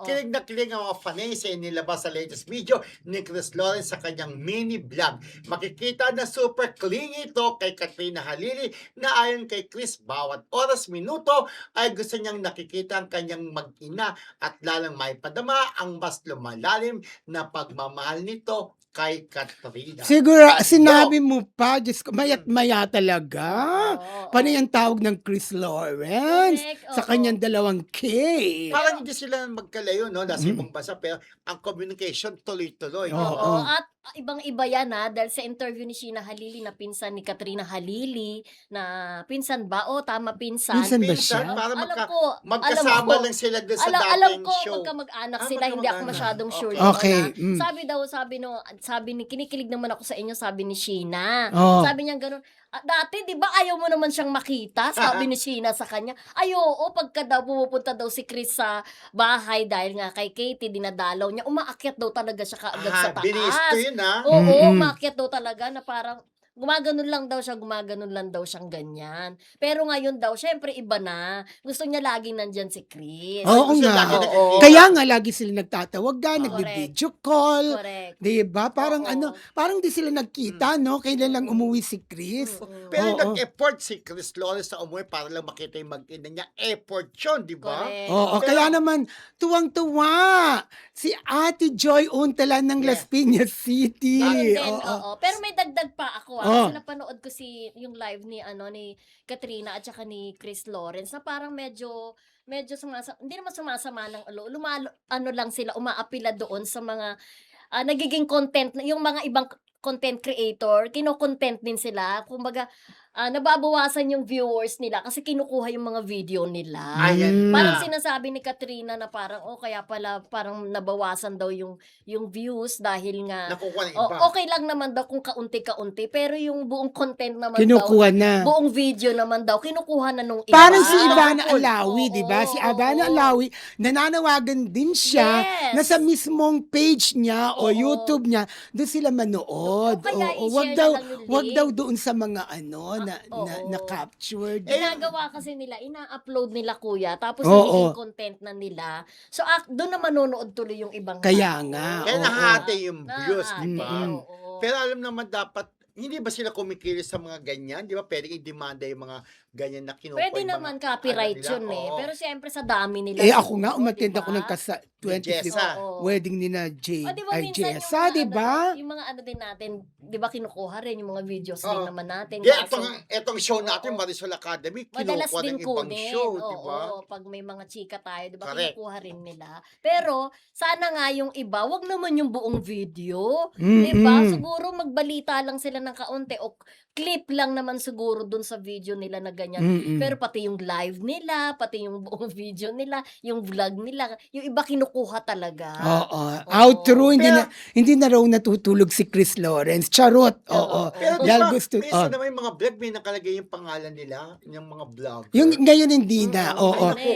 Kilig na kilig ang mga fanay sa inilabas sa latest video ni Chris Lawrence sa kanyang mini vlog. Makikita na super clingy ito kay Katrina Halili na ayon kay Chris, bawat oras, minuto ay gusto niyang nakikita ang kanyang mag-ina at lalang may padama ang mas lumalalim na pagmamahal nito kay Katrina. Siguro, sinabi mo pa, Diyos ko, mayat maya talaga. Paano yung tawag ng Chris Lawrence? Correct, Sa oo. kanyang dalawang K. Parang hindi sila magkalayo, no? Nasa ibang bansa, pero ang communication tuloy-tuloy. Oo. Oo, at ibang-iba yan dahil sa interview ni Sheena Halili na pinsan ni Katrina Halili na pinsan ba? O tama, pinsan. Pinsan ba Minsan, siya? para alam magkasama ko. lang sila doon sa Alam dating ko, show. magkamag-anak sila, hindi ako magkamag-anak. masyadong sure. Okay. doon, Okay, Sabi ni, kinikilig naman ako sa inyo, sabi ni Sheena. Oh. Sabi niya ganun, dati, di ba, ayaw mo naman siyang makita? Sabi ni Sheena sa kanya. Ay, oo, pagka daw pumupunta daw si Chris sa bahay dahil nga kay Katie, dinadalaw niya, umaakyat daw talaga siya kaagad sa taas. Binisto yun, Oo, umakyat daw talaga na parang gumaganon lang daw siyang ganyan. Pero ngayon daw, syempre iba na. Gusto niya laging nandyan si Chris. Oo Gusto nga. lagi Oo. nakikita. Kaya nga lagi sila nagtatawagan, Oo. nagbi-video call. Correct. Diba? Parang Oo. parang di sila nagkita, no? Kailan lang umuwi si Chris. Pero Oo. nag-effort si Chris Lawrence sa umuwi para lang makita yung mag-ina niya. Effort yun, di ba? Correct. Oo, Pero- kaya naman, tuwang-tuwa si Ate Joy Untalan ng Las Piñas City. Ayun din, Oo. oo. Pero may dagdag pa ako Oh. kasi napanood ko yung live ni ni Katrina at saka ni Chris Lawrence na parang medyo hindi naman sumasama ng ulo. Lang sila, umaapila doon sa mga nagiging content, yung mga ibang content creator, kino-content din sila. Kumbaga, nababawasan yung viewers nila kasi kinukuha yung mga video nila. Ayan Parang na. sinasabi ni Katrina na parang, kaya pala parang nabawasan daw yung views dahil nga, Nakukuha ng iba. okay lang naman daw kung kaunti-kaunti, pero yung buong content naman Kinukuha na. daw, buong video naman daw, kinukuha na nung iba. Parang si Ah, Ivana cool. Alawi, di ba? Si Ivana Alawi, nananawagan din siya Yes. na sa mismong page niya o Oo. YouTube niya, doon sila manood. Oo, kaya Oo, i-share na lang yung wag link. daw doon sa mga Oo. na captured. Ginagawa kasi nila, ina-upload nila kuya, tapos Oo. nagiging content na nila. So, doon na manonood tuloy yung ibang Kaya tao. nga, Kaya oo. nahati yung views, Nahati, di ba? oo. Pero alam naman dapat, hindi ba sila kumikilos sa mga ganyan? Di ba? Pwede i-demanda yung mga ganyan na kinuha Pwede yung naman mga, copyright nila. yun eh. Oo. Pero siyempre sa dami nila. Ako nga, siguro, umattend diba? ako ng 25th Jessa. Oo. wedding ni na Di ba minsan Jessa, di ba? yung mga din natin, di ba kinukuha rin yung mga videos Oo. din naman natin. Yeah, Kaso, etong show natin, Oo. Marisol Academy, madalas kinukuha din ng ibang kunin. show, Oo, di ba? pag may mga chika tayo, di ba, Correct. kinukuha rin nila. Pero, sana nga yung iba, wag naman yung buong video. Di ba? Mm-mm. Siguro magbalita lang sila ng kaunti o clip lang naman siguro dun sa video nila na ganyan. Mm-mm. Pero pati yung live nila, pati yung buong video nila, yung vlog nila, yung iba kinukuha talaga. Oo. Outro, hindi na raw natutulog si Chris Lawrence. Charot. Oo. Pero di Dahil ba, gusto, minsan naman yung mga vlog, may nakalagay yung pangalan nila, yung mga vlog. yung ngayon hindi na. Oo. Ayun eh.